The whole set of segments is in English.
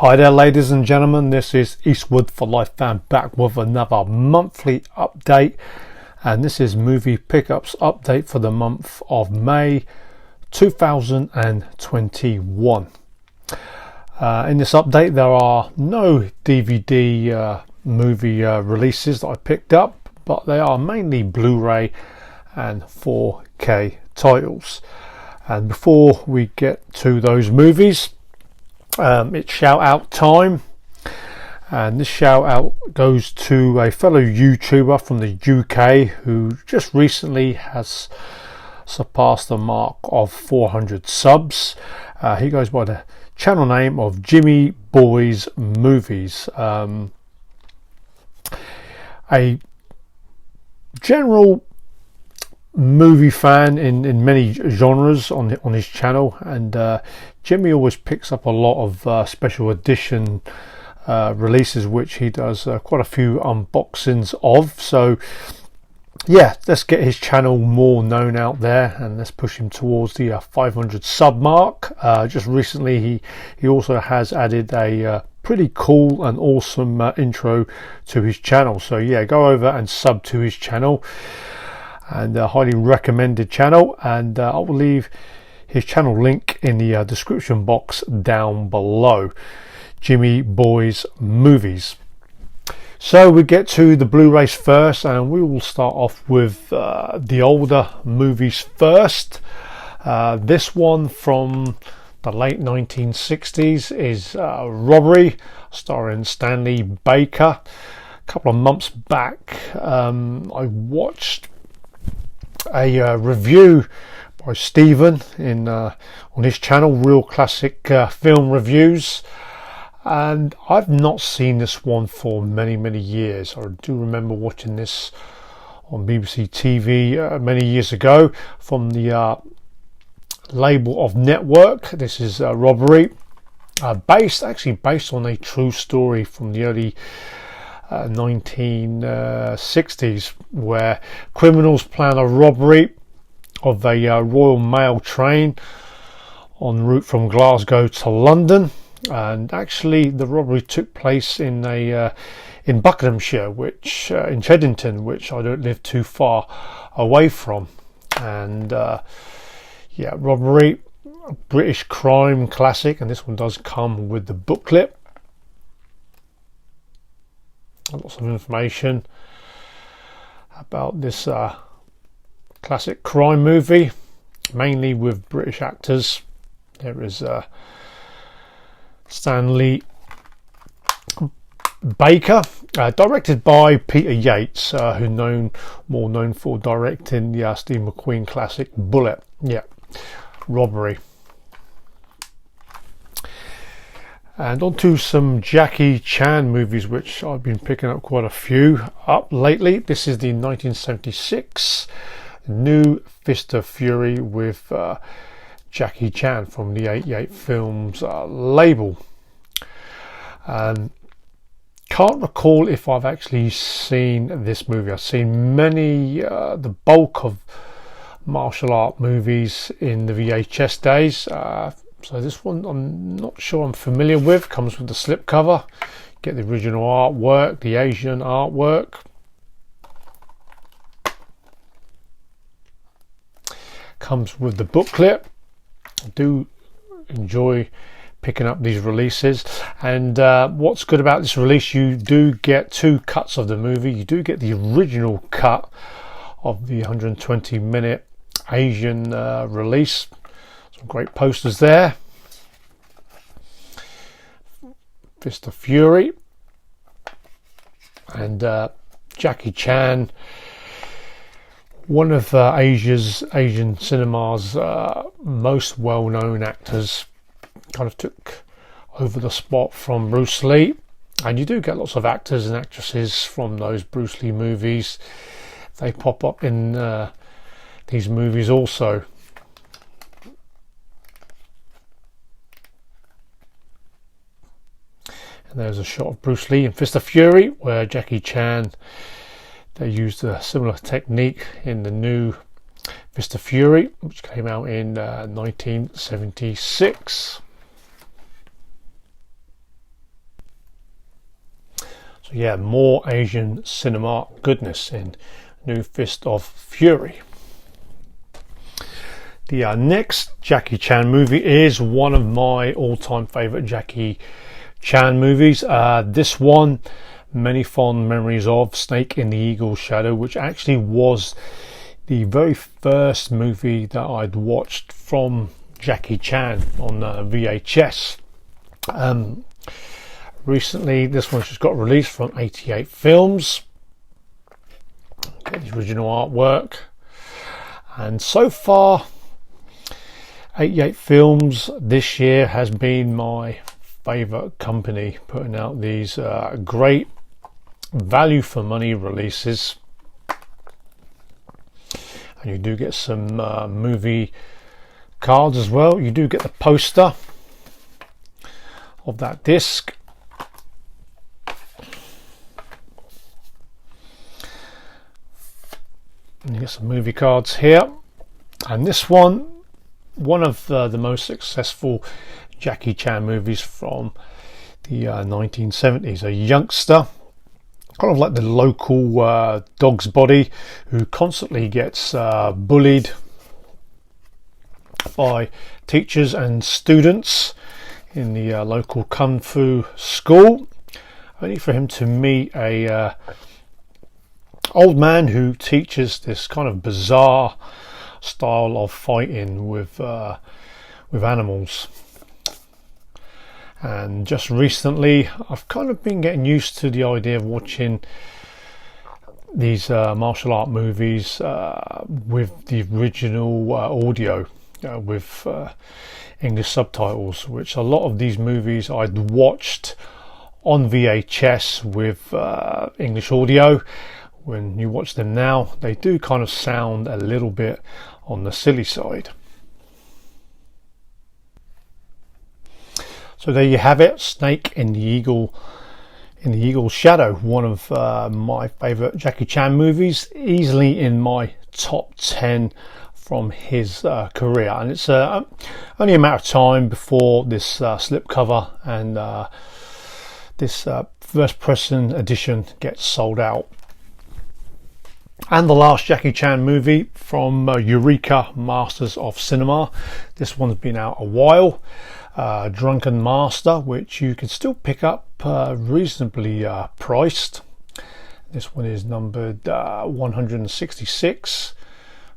Hi there, ladies and gentlemen, this is Eastwood for Life Fan back with another monthly update, and this is movie pickups update for the month of May 2021. In this update there are no DVD movie releases that I picked up, but they are mainly Blu-ray and 4K titles. And before we get to those movies, it's shout out time, and this shout out goes to a fellow YouTuber from the UK who just recently has surpassed the mark of 400 subs. He goes by the channel name of Jimmy Boys Movies. A general movie fan in many genres on his channel, and Jimmy always picks up a lot of special edition releases, which he does quite a few unboxings of. So yeah, let's get his channel more known out there and let's push him towards the 500 sub mark. Just recently he also has added a pretty cool and awesome intro to his channel, so yeah, go over and sub to his channel, and highly recommended channel, and I will leave his channel link in the description box down below. Jimmy Boys Movies. So we get to the Blu-rays first, and we will start off with the older movies first. This one from the late 1960s is Robbery, starring Stanley Baker. A couple of months back I watched a review by Stephen on his channel, Real Classic Film Reviews, and I've not seen this one for many years. I do remember watching this on BBC TV many years ago from the label of Network. This is Robbery, based on a true story from the early 1960s, where criminals plan a robbery of a Royal Mail train en route from Glasgow to London. And actually the robbery took place in Buckinghamshire, which in Cheddington, which I don't live too far away from. And yeah, Robbery, a British crime classic, and this one does come with the booklet. Lots of information about this classic crime movie, mainly with British actors. There is Stanley Baker, directed by Peter Yates, who more known for directing the Steve McQueen classic Bullet. Yeah, Robbery. And on to some Jackie Chan movies, which I've been picking up quite a few up lately. This is the 1976 new Fist of Fury with Jackie Chan from the 88 Films label. Can't recall if I've actually seen this movie. I've seen many, the bulk of martial art movies in the VHS days. So this one I'm not sure I'm familiar with. Comes with the slipcover. Get the original artwork, the Asian artwork. Comes with the booklet. I do enjoy picking up these releases, and what's good about this release, you do get two cuts of the movie. You do get the original cut of the 120-minute Asian release. Some great posters there. Fist of Fury, and Jackie Chan, one of Asian cinema's most well-known actors, kind of took over the spot from Bruce Lee. And you do get lots of actors and actresses from those Bruce Lee movies. They pop up in these movies also. And there's a shot of Bruce Lee in Fist of Fury, where Jackie Chan, they used a similar technique in the new Fist of Fury, which came out in 1976. So yeah, more Asian cinema goodness in New Fist of Fury. The next Jackie Chan movie is one of my all-time favourite Jackie Chan movies. This one, many fond memories of, Snake in the Eagle's Shadow, which actually was the very first movie that I'd watched from Jackie Chan on VHS. Recently, this one's just got released from 88 Films. Get the original artwork, and so far 88 Films this year has been my favourite company, putting out these great value for money releases. And you do get some movie cards as well. You do get the poster of that disc. And you get some movie cards here. And this one of the most successful Jackie Chan movies from the 1970s. A youngster, kind of like the local dog's body, who constantly gets bullied by teachers and students in the local kung fu school, only for him to meet a old man who teaches this kind of bizarre style of fighting with animals. And just recently I've kind of been getting used to the idea of watching these martial art movies with the original audio, with English subtitles, which a lot of these movies I'd watched on VHS with English audio. When you watch them now, they do kind of sound a little bit on the silly side. So there you have it, Snake in the Eagle's Shadow, one of my favourite Jackie Chan movies, easily in my top 10 from his career. And it's only a matter of time before this slipcover and this first pressing edition gets sold out. And the last Jackie Chan movie from Eureka Masters of Cinema. This one's been out a while. Drunken Master, which you can still pick up reasonably priced. This one is numbered 166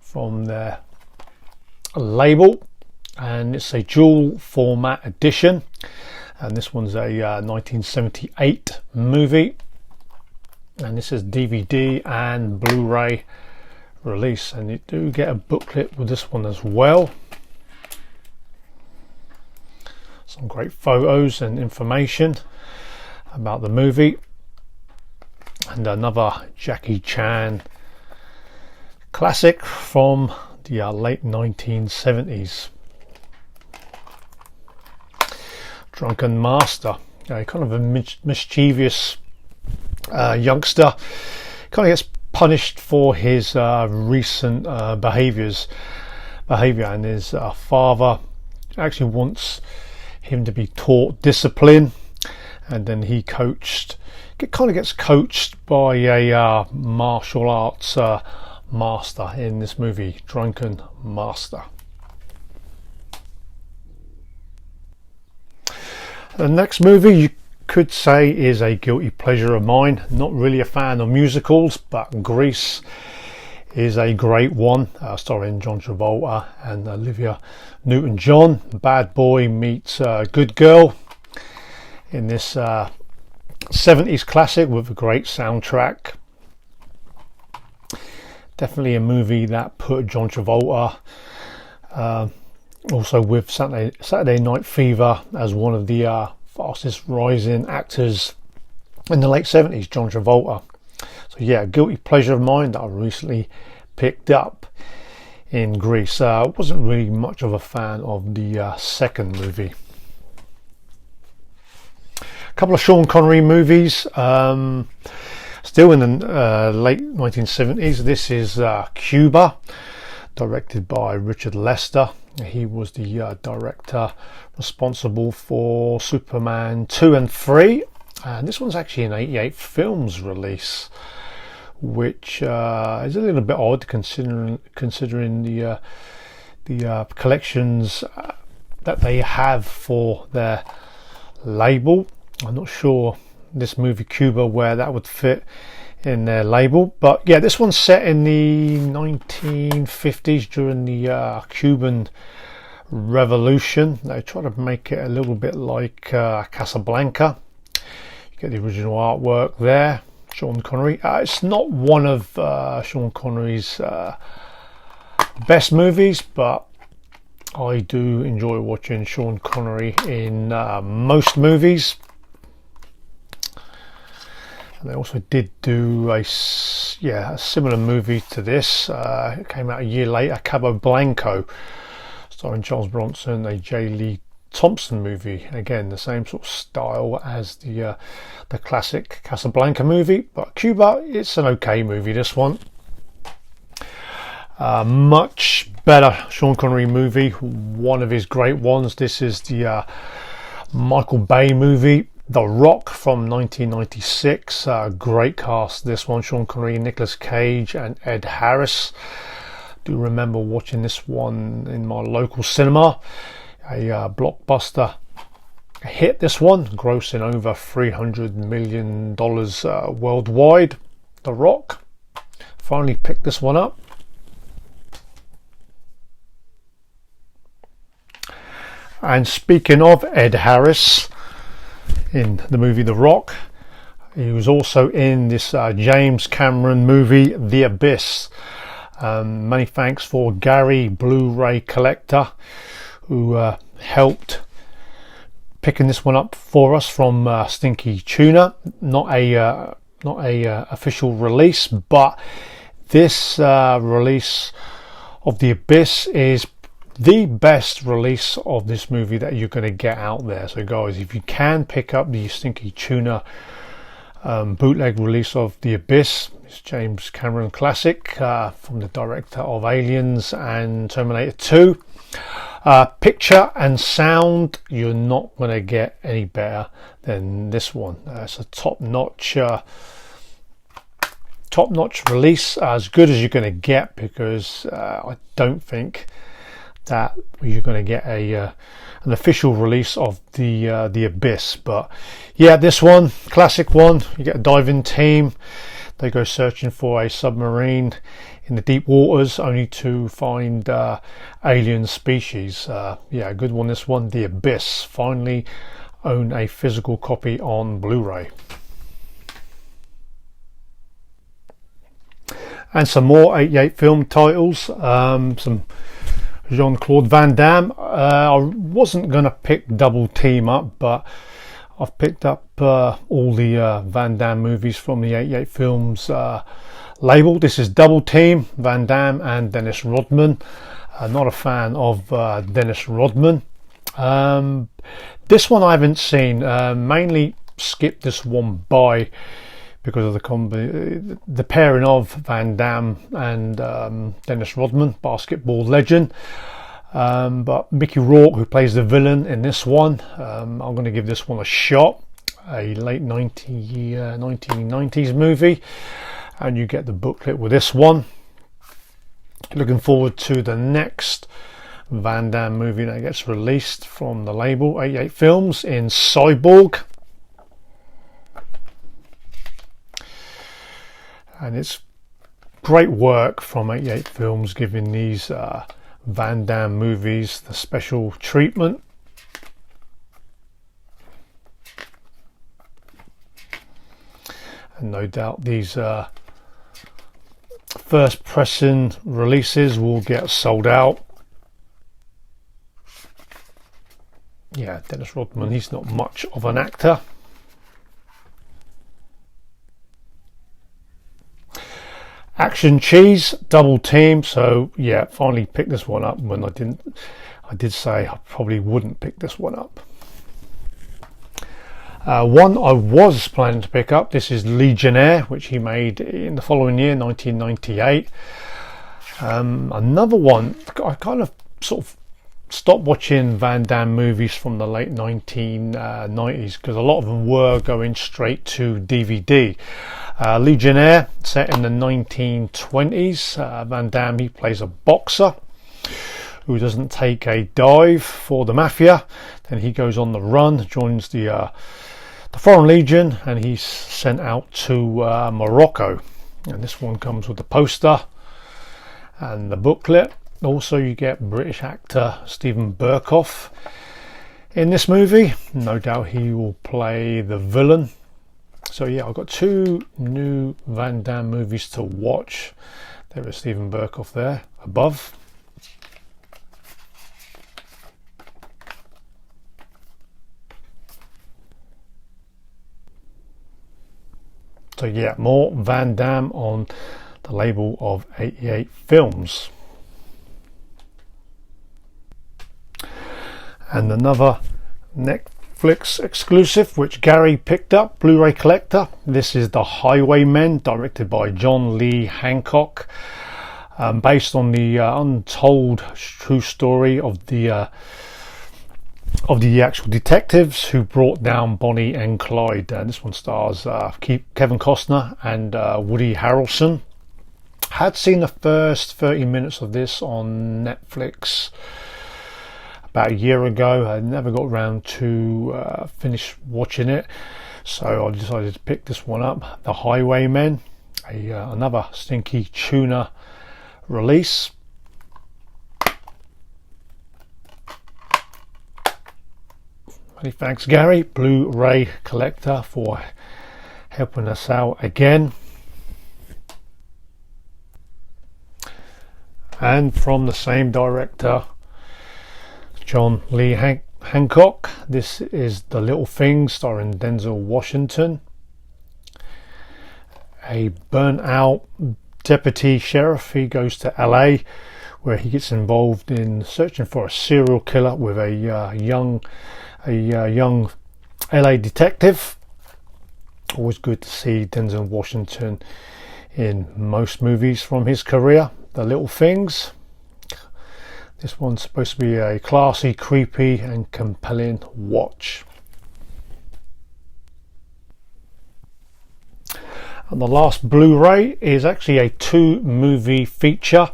from their label, and it's a dual format edition. And this one's a 1978 movie. And this is DVD and Blu-ray release, and you do get a booklet with this one as well. Some great photos and information about the movie, and another Jackie Chan classic from the late 1970s. Drunken Master, kind of a mischievous youngster, kind of gets punished for his recent behaviour, and his father actually wants him to be taught discipline, and then he kind of gets coached by a martial arts master in this movie, Drunken Master. The next movie you could say is a guilty pleasure of mine. Not really a fan of musicals, but Grease is a great one, starring John Travolta and Olivia Newton-John. Bad boy meets good girl in this 70s classic with a great soundtrack. Definitely a movie that put John Travolta also with Saturday Night Fever as one of the fastest rising actors in the late 70s, John Travolta. So yeah, a guilty pleasure of mine that I recently picked up in Greece. I wasn't really much of a fan of the second movie. A couple of Sean Connery movies, still in the late 1970s. This is Cuba, directed by Richard Lester. He was the director responsible for Superman 2 and 3, And this one's actually an 88 Films release, which is a little bit odd considering the collections that they have for their label. I'm not sure this movie Cuba where that would fit in their label, but yeah, this one's set in the 1950s during the Cuban Revolution. They try to make it a little bit like Casablanca. You get the original artwork there. Sean Connery. It's not one of Sean Connery's best movies, but I do enjoy watching Sean Connery in most movies. And they also did do a similar movie to this. It came out a year later, Cabo Blanco, starring Charles Bronson, a J. Lee Thompson movie. Again, the same sort of style as the classic Casablanca movie, but Cuba, it's an okay movie, this one. Much better Sean Connery movie, one of his great ones. This is the Michael Bay movie, The Rock, from 1996. Great cast, this one. Sean Connery, Nicolas Cage and Ed Harris. Do remember watching this one in my local cinema. A blockbuster hit, this one, grossing over $300 million worldwide. The Rock finally picked this one up. And speaking of Ed Harris in the movie The Rock, he was also in this James Cameron movie The Abyss. Many thanks for Gary, Blu-ray collector, who helped picking this one up for us from Stinky Tuna. Not a official release, but this release of The Abyss is the best release of this movie that you're going to get out there. So guys, if you can pick up the Stinky Tuna bootleg release of The Abyss, it's James Cameron classic from the director of Aliens and Terminator 2. Picture and sound, you're not going to get any better than this one. It's a top-notch release, as good as you're going to get, because I don't think that you're going to get an official release of the Abyss. But yeah, this one, classic one. You get a diving team. They go searching for a submarine in the deep waters, only to find alien species. Yeah, good one, this one. The Abyss. Finally own a physical copy on Blu-ray. And some more 88 film titles. Some Jean-Claude Van Damme. I wasn't going to pick Double Team up, but I've picked up all the Van Damme movies from the 88 Films label. This is Double Team, Van Damme and Dennis Rodman. Not a fan of Dennis Rodman. This one I haven't seen. Mainly skipped this one by because of the pairing of Van Damme and Dennis Rodman, basketball legend. But Mickey Rourke, who plays the villain in this one, I'm going to give this one a shot. A late 1990s movie, and you get the booklet with this one. Looking forward to the next Van Damme movie that gets released from the label 88 Films in Cyborg. And it's great work from 88 Films, giving these Van Damme movies the special treatment. And no doubt these first pressing releases will get sold out. Yeah, Dennis Rodman, he's not much of an actor. Action Cheese, Double Team. So yeah, finally picked this one up when I did say I probably wouldn't pick this one up. One I was planning to pick up, this is Legionnaire, which he made in the following year, 1998. Another one I kind of sort of stopped watching Van Damme movies from the late 1990s because a lot of them were going straight to DVD. Legionnaire, set in the 1920s. Van Damme, he plays a boxer who doesn't take a dive for the mafia. Then he goes on the run, joins the Foreign Legion, and he's sent out to Morocco. And this one comes with the poster and the booklet. Also, you get British actor Stephen Burkoff in this movie. No doubt he will play the villain. So yeah, I've got two new Van Damme movies to watch. There is Stephen Burkoff there above. So yeah, more Van Damme on the label of 88 Films. And another Netflix exclusive which Gary picked up, Blu-ray collector. This is The Highwayman, directed by John Lee Hancock, based on the untold true story of the actual detectives who brought down Bonnie and Clyde. This one stars Kevin Costner and Woody Harrelson. Had seen the first 30 minutes of this on Netflix about a year ago. I never got around to finish watching it, so I decided to pick this one up. The Highwaymen, another stinky tuna release. Many thanks, Gary, Blu-ray collector, for helping us out again. And from the same director, John Lee Hancock, this is The Little Things, starring Denzel Washington. A burnt out deputy sheriff, he goes to LA where he gets involved in searching for a serial killer with a young LA detective. Always good to see Denzel Washington in most movies from his career. The Little Things. This one's supposed to be a classy, creepy and compelling watch. And the last Blu-ray is actually a 2-movie feature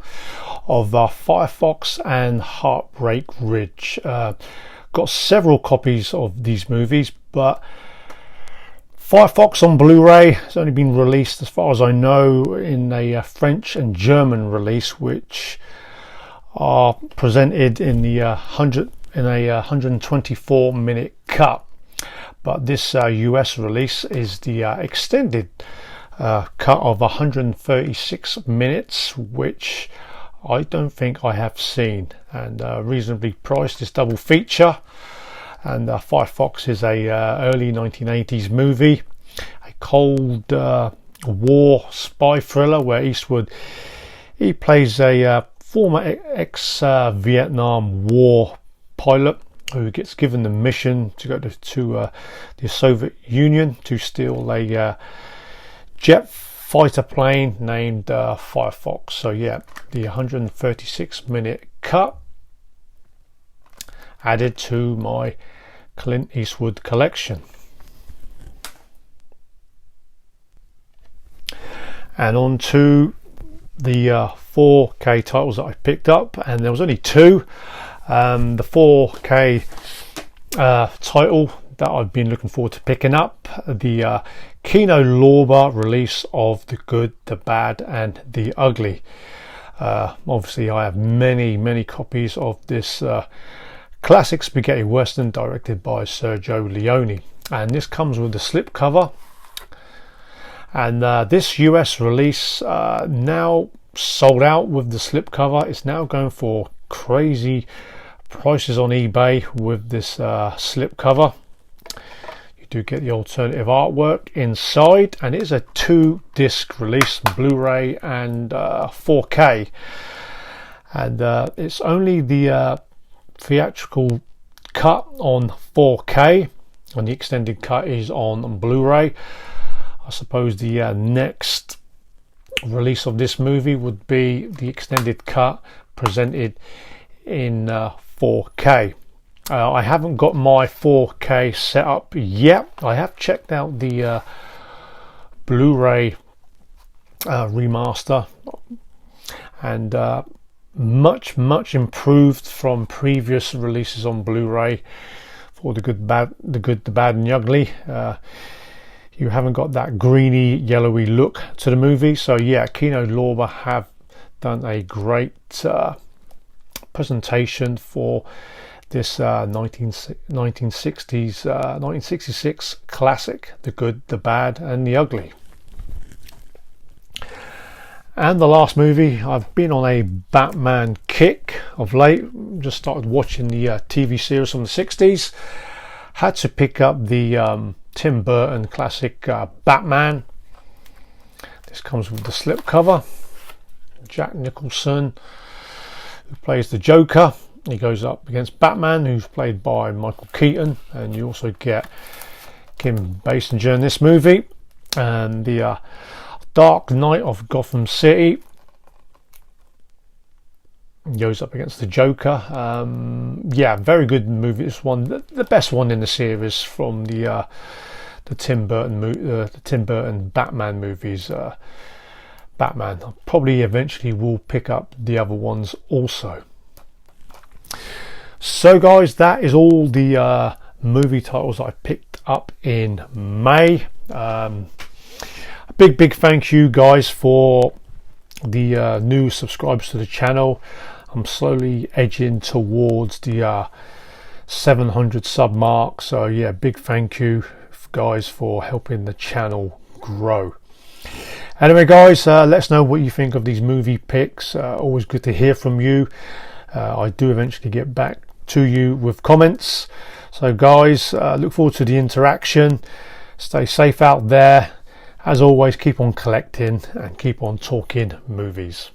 of Firefox and Heartbreak Ridge. Got several copies of these movies, but Firefox on Blu-ray has only been released, as far as I know, in a French and German release, which are presented in the 124-minute cut. But this US release is the extended cut of 136 minutes, which I don't think I have seen, and reasonably priced. This double feature. And Firefox is a early 1980s movie, a Cold War spy thriller where Eastwood, he plays a former ex-Vietnam War pilot who gets given the mission to go to the Soviet Union to steal a jet fighter plane named Firefox. So yeah, the 136-minute cut added to my Clint Eastwood collection. And on to the 4K titles that I picked up, and there was only 2. The 4K title that I've been looking forward to picking up, the Kino Lorber release of The Good, the Bad and the Ugly. Obviously I have many copies of this classic spaghetti western directed by Sergio Leone, and this comes with the slipcover. And this US release now sold out with the slipcover. It's now going for crazy prices on eBay with this slipcover. You do get the alternative artwork inside, and it is a 2-disc release, Blu-ray and 4K. And it's only the theatrical cut on 4K, and the extended cut is on Blu-ray. I suppose the next release of this movie would be the extended cut presented in 4K. I haven't got my 4K set up yet. I have checked out the Blu-ray remaster, and much improved from previous releases on Blu-ray for the good, the bad and the ugly. You haven't got that greeny, yellowy look to the movie. So yeah, Kino Lorber have done a great presentation for this 1966 classic, The Good, the Bad and the Ugly. And the last movie, I've been on a Batman kick of late. Just started watching the TV series from the 60s. Had to pick up the Tim Burton classic Batman. This comes with the slipcover. Jack Nicholson, who plays the Joker. He goes up against Batman, who's played by Michael Keaton, and you also get Kim Basinger in this movie. And the Dark Knight of Gotham City goes up against the Joker. Yeah, very good movie. This one, the best one in the series from the Tim Burton Batman movies. Batman. I probably eventually will pick up the other ones also. So guys, that is all the movie titles I picked up in May. A big thank you guys for the new subscribers to the channel. I'm slowly edging towards the 700 sub mark, so yeah, big thank you guys for helping the channel grow. Anyway guys, let us know what you think of these movie picks. Always good to hear from you. I do eventually get back to you with comments. So guys, look forward to the interaction. Stay safe out there. As always, keep on collecting and keep on talking movies.